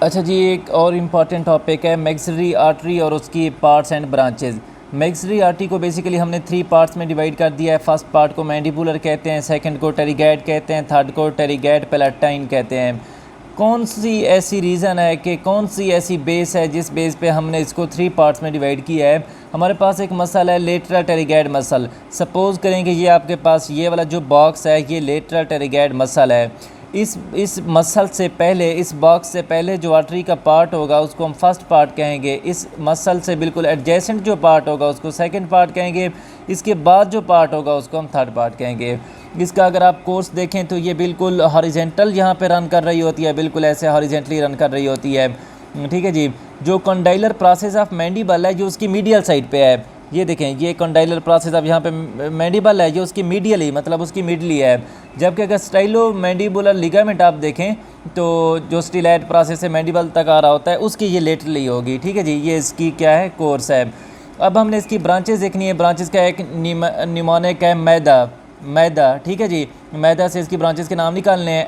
अच्छा जी, एक और इम्पॉर्टेंट टॉपिक है मैक्सिलरी आर्टरी और उसकी parts and branches. Maxillary artery को बेसिकली हमने 3 पार्ट्स में डिवाइड कर दिया है। फर्स्ट पार्ट को मैंडिबुलर कहते हैं, सेकंड को टेरिगैड कहते हैं, थर्ड को टेरिगैड पैलेटाइन कहते हैं। कौन सी ऐसी रीज़न है कि कौन सी ऐसी बेस है जिस बेस पे हमने इसको 3 पार्ट्स में डिवाइड किया है? हमारे पास एक मसल है लेटरल टेरिगैड मसल। सपोज़ करें कि ये आपके पास ये वाला जो बॉक्स है ये लेटरल टेरिगैड मसल है। इस मसल से पहले, इस बॉक्स से पहले जो आर्टरी का पार्ट होगा उसको हम फर्स्ट पार्ट कहेंगे। इस मसल से बिल्कुल एडजेसेंट जो पार्ट होगा उसको सेकंड पार्ट कहेंगे। इसके बाद जो पार्ट होगा उसको हम थर्ड पार्ट कहेंगे। इसका अगर आप कोर्स देखें तो ये बिल्कुल हॉरिजेंटल यहाँ पे रन कर रही होती है, बिल्कुल ऐसे हॉरिजेंटली रन कर रही होती है। ठीक है जी। जो कंडाइलर प्रोसेस ऑफ मैंडिबल है जो उसकी मीडियल साइड पे है, ये देखें, ये कंडाइलर प्रोसेस अब यहाँ पे मैंडिबल है जो उसकी मीडियली, मतलब उसकी मिडली है। जबकि अगर स्टाइलो मैंडिबुलर लिगामेंट आप देखें तो जो स्टिलैट प्रोसेस से मैंडिबल तक आ रहा होता है उसकी ये लेटरली होगी। ठीक है जी, ये इसकी क्या है, कोर्स है। अब हमने इसकी ब्रांचेस देखनी है। ब्रांचेस का एक निमोनिक है मैदा। ठीक है जी, मैदा से इसकी ब्रांचेस के नाम निकालने हैं।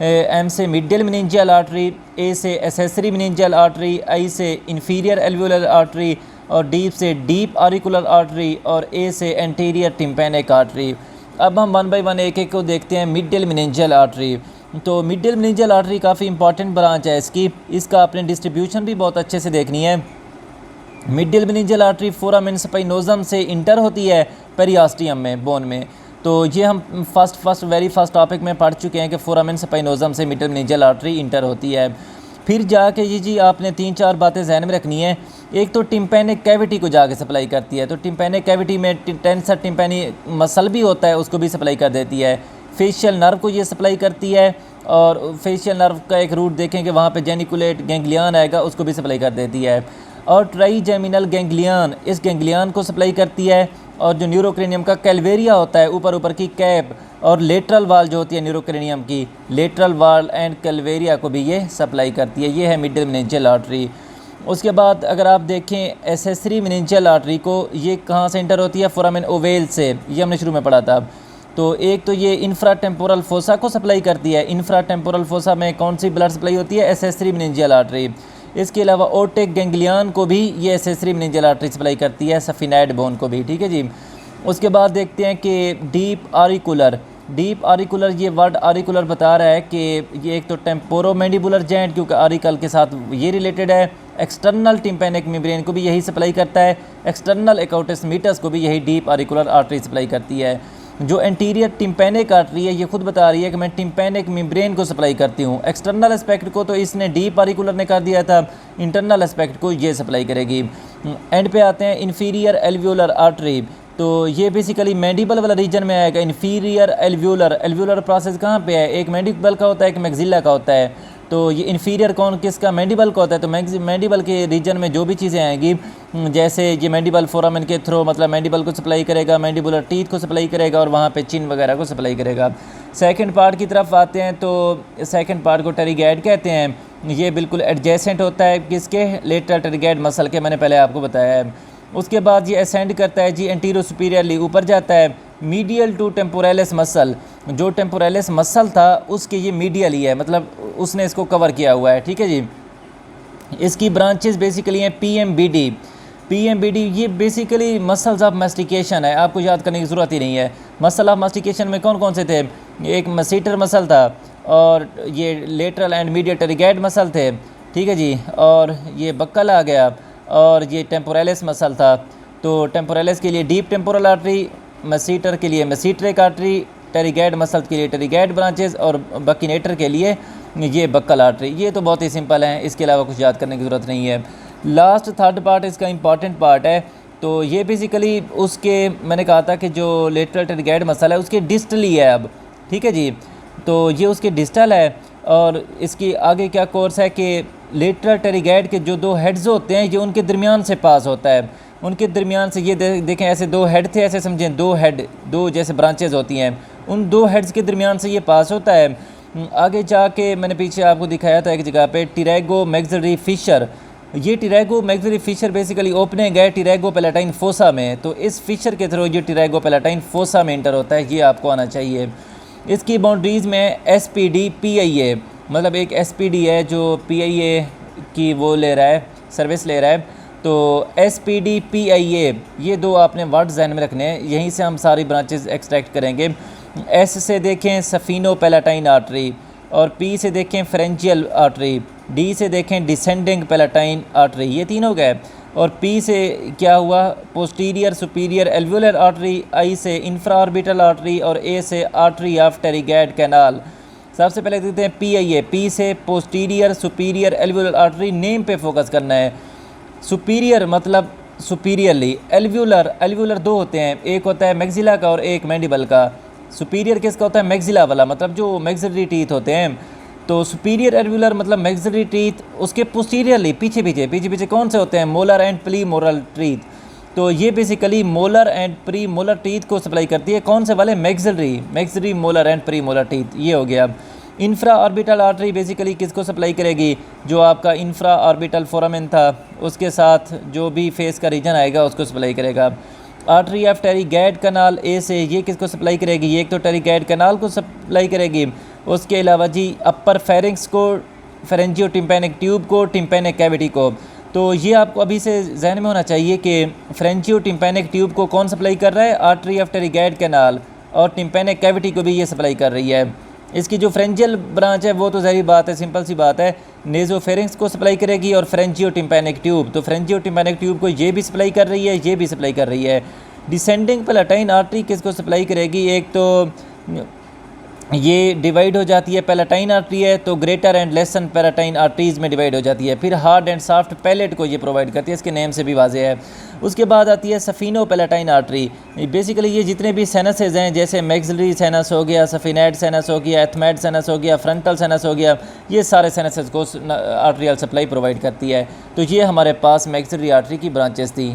एम से मिडियल मेनिंजियल आर्टरी, ए से एसेसरी मेनिंजियल आर्टरी, आई से इंफीरियर एल्वियोलर आर्टरी, और डीप से डीप ऑरिकुलर आर्टरी, और ए से एंटीरियर टिम्पैनिक आर्टरी। अब हम वन बाय वन एक एक को देखते हैं। मिडियल मेनिंजियल आर्टरी, तो मिडियल मेनिंजियल आर्टरी काफ़ी इंपॉर्टेंट ब्रांच है इसका आपने डिस्ट्रीब्यूशन भी बहुत अच्छे से देखनी है। मिडियल मेनिंजियल आर्टरी फोरामेन स्पाइनोजम से इंटर होती है पेरियास्टियम में, बोन में। तो ये हम वेरी फर्स्ट टॉपिक में पढ़ चुके हैं कि फोरामेन स्पाइनोजम से मिडियल मेनिंजियल आर्टरी इंटर होती है। फिर जाके जी आपने 3-4 बातें जहन में रखनी है। एक तो टिम्पैनिक कैविटी को जाके सप्लाई करती है, तो टिम्पैनिक कैविटी में टेंसर टिम्पैनी मसल भी होता है, उसको भी सप्लाई कर देती है। फेशियल नर्व को ये सप्लाई करती है, और फेशियल नर्व का एक रूट देखें कि वहाँ पे जेनिकुलेट गैंग्लियन आएगा, उसको भी सप्लाई कर देती है। और ट्राइजेमिनल गैंग्लियन, इस गैंग्लियन को सप्लाई करती है। और जो न्यूरोक्रेनियम का कैलवेरिया होता है, ऊपर की कैप, और लेटरल वाल जो होती है न्यूरोक्रेनियम की, लेटरल वाल एंड कैलवेरिया को भी ये सप्लाई करती है। ये है मिडियल मेनिंजियल आर्टरी। उसके बाद अगर आप देखें एसेसरी मेनिंजियल आर्टरी को, ये कहाँ से इंटर होती है? फोरामेन ओवेल से, ये हमने शुरू में पढ़ा था। तो एक तो ये इंफ्रा टेम्पोरल फोसा को सप्लाई करती है। इंफ्रा टेम्पोरल फोसा में कौन सी ब्लड सप्लाई होती है? Accessory meningeal artery. इसके अलावा ओटिक गैंग्लियन को भी ये एसेसरी मेनिंजियल आर्टरी सप्लाई करती है, सफिनाइड बोन को भी। ठीक है जी। उसके बाद देखते हैं कि डीप ऑरिकुलर, ये वर्ड ऑरिकुलर बता रहा है कि ये एक तो टेम्पोरोमैंडिबुलर जॉइंट, क्योंकि ऑरिकल के साथ ये रिलेटेड है। एक्सटर्नल टिम्पैनिक मेम्ब्रेन को भी यही सप्लाई करता है। एक्सटर्नल एकाउटस मीटस को भी यही डीप ऑरिकुलर आर्टरी सप्लाई करती है। जो एंटीरियर टिम्पैनिक आर्टरी है ये खुद बता रही है कि मैं टिम्पैनिक मेम्ब्रेन को सप्लाई करती हूँ। एक्सटर्नल एस्पेक्ट को तो इसने डीप ऑरिकुलर ने कर दिया था, इंटरनल एस्पेक्ट को ये सप्लाई करेगी। एंड पे आते हैं इंफीरियर एल्वियोलर आर्टरी, तो ये बेसिकली मैंडिबल वाला रीजन में आएगा। इंफीरियर एल्वियोलर प्रोसेस कहाँ पे है? एक मैंडिबल का होता है, एक मैक्सिला का होता है। तो ये इन्फीरियर कौन किसका? मैंडिबल का होता है। तो मैंडिबल के रीजन में जो भी चीज़ें आएंगी, जैसे ये मैंडिबल फोरामेन के थ्रू, मतलब मैंडिबल को सप्लाई करेगा, मैंडिबुलर टीथ को सप्लाई करेगा, और वहाँ पे चिन वगैरह को सप्लाई करेगा। सेकंड पार्ट की तरफ आते हैं तो सेकंड पार्ट को टेरिगैड कहते हैं। ये बिल्कुल एडजेसेंट होता है किसके? लेटरल टेरिगैड मसल के, मैंने पहले आपको बताया है। उसके बाद ये असेंड करता है जी एंटीरो सुपीरियरली, ऊपर जाता है। मीडियल टू टेम्पोरेलिस मसल, जो टेम्पोरेलिस मसल था उसके ये मीडियल ही है, मतलब उसने इसको कवर किया हुआ है। ठीक है जी। इसकी ब्रांचेस बेसिकली हैं पीएमबीडी, ये बेसिकली मसल्स ऑफ मास्टिकेशन है, आपको याद करने की ज़रूरत ही नहीं है। मसल ऑफ मास्टिकेशन में कौन कौन से थे? एक मसीटर मसल था, और ये लेटरल एंड मीडियल टेरिगैड मसल थे। ठीक है जी। और ये बक्कल आ गया, और ये टेम्पोरेलिस मसल था। तो टेम्पोरेलिस के लिए डीप टेम्पोरल आर्टरी, मसीटर के लिए मसीट्रिक आर्टरी, टेरिगैड मसल के लिए टेरिगैड ब्रांचेस, और बकिनेटर के लिए ये बक्कल आर्टरी। ये तो बहुत ही सिंपल है, इसके अलावा कुछ याद करने की ज़रूरत नहीं है। लास्ट थर्ड पार्ट इसका इंपॉर्टेंट पार्ट है। तो ये बेसिकली उसके, मैंने कहा था कि जो लेटरल टेरिगैड मसल है उसके डिस्टली है अब। ठीक है जी। तो ये उसके डिस्टल है, और इसकी आगे क्या कोर्स है कि लेटरल टेरिगैड के जो 2 हेड्स होते हैं ये उनके दरमियान से पास होता है। उनके दरमियान से ये देखें, ऐसे 2 हेड थे, ऐसे समझें 2 हेड, 2 जैसे ब्रांचेज होती हैं, उन 2 हेड्स के दरमियान से ये पास होता है। आगे जाके मैंने पीछे आपको दिखाया था एक जगह पे टिरागो मैक्सिलरी फिशर, ये टिरागो मैक्सिलरी फिशर बेसिकली ओपनिंग है टिरागो पैलेटाइन फोसा में। तो इस फिशर के थ्रू ये टिरागो पैलेटाइन फोसा में इंटर होता है, ये आपको आना चाहिए। इसकी बाउंड्रीज़ में SPD PIA, मतलब एक SPD है जो PIA की वो ले रहा है, सर्विस ले रहा है। तो SPD PIA ये दो आपने वर्ड ज़हन में रखने हैं, यहीं से हम सारी ब्रांचेस एक्सट्रैक्ट करेंगे। S से देखें सफीनो पैलेटाइन आर्टरी, और P से देखें फ्रेंजियल आर्टरी, D से देखें डिसेंडिंग पैलेटाइन आर्टरी, ये तीन हो गए। और P से क्या हुआ, posterior superior alveolar artery, I से इंफ्रा ऑर्बिटल आर्टरी, और A से आर्टरी ऑफ टेरिगैड कैनाल। सबसे पहले देखते हैं PIA। P से posterior superior alveolar artery, name पे फोकस करना है। सुपीरियर मतलब सुपीरियरली, एल्वुलर दो होते हैं, एक होता है मैक्सिला का और एक मैंडिबल का। सुपीरियर किसका होता है, मैक्सिला वाला, मतलब जो मैक्सिलरी टीथ होते हैं। तो सुपीरियर एल्वुलर मतलब मैक्सिलरी टीथ, उसके पोस्टीरियरली पीछे पीछे कौन से होते हैं, molar and pre molar teeth. तो ये basically molar and pre molar teeth को सप्लाई करती है, कौन से वाले, maxillary molar and pre molar teeth, ये हो गया। इंफ्रा ऑर्बिटल आर्टरी बेसिकली किसको सप्लाई करेगी, जो आपका इंफ्रा ऑर्बिटल फोरामेन था उसके साथ जो भी फेस का रीजन आएगा उसको सप्लाई करेगा। आर्टरी ऑफ टेरिगैड कैनाल A से, ये किसको सप्लाई करेगी, ये एक तो टेरिगैड कैनाल को सप्लाई करेगी, उसके अलावा जी अपर फेरिंग्स को, फेरेंजियो टिम्पैनिक ट्यूब को, टिम्पैनिक कैविटी को। तो ये आपको अभी से जहन में होना चाहिए कि फेरेंजियो टिम्पैनिक ट्यूब को कौन सप्लाई कर रहा है, आर्टरी ऑफ टेरिगैड कैनाल, और टिम्पैनिक कैविटी को भी ये सप्लाई कर रही है। इसकी जो फ्रेंजियल ब्रांच है वो तो ज़ाहिर बात है, सिंपल सी बात है, नेज़ोफेरिंग्स को सप्लाई करेगी, और फ्रेंजियो टिम्पैनिक ट्यूब, तो फ्रेंजियो टिम्पैनिक ट्यूब को ये भी सप्लाई कर रही है, ये भी सप्लाई कर रही है। डिसेंडिंग पैलेटाइन आर्टरी किसको सप्लाई करेगी, एक तो ये डिवाइड हो जाती है, पैलेटाइन आर्टरी है तो greater and lesson palatine arteries में डिवाइड हो जाती है। फिर हार्ड एंड सॉफ्ट पैलेट को ये प्रोवाइड करती है, इसके नेम से भी वाज़ेह है। उसके बाद आती है सफीनो पैलेटाइन आर्टरी। बेसिकली ये जितने भी सेनसेज हैं, जैसे मैक्सिलरी सेनस हो गया, सफिनेट सेनस हो गया, एथमेट सेनस हो गया, फ्रंटल सेनस हो गया, ये सारे सेनसेज को आर्टरियल सप्लाई प्रोवाइड करती है। तो ये हमारे पास मैक्सिलरी आर्टरी की ब्रांचेस थी।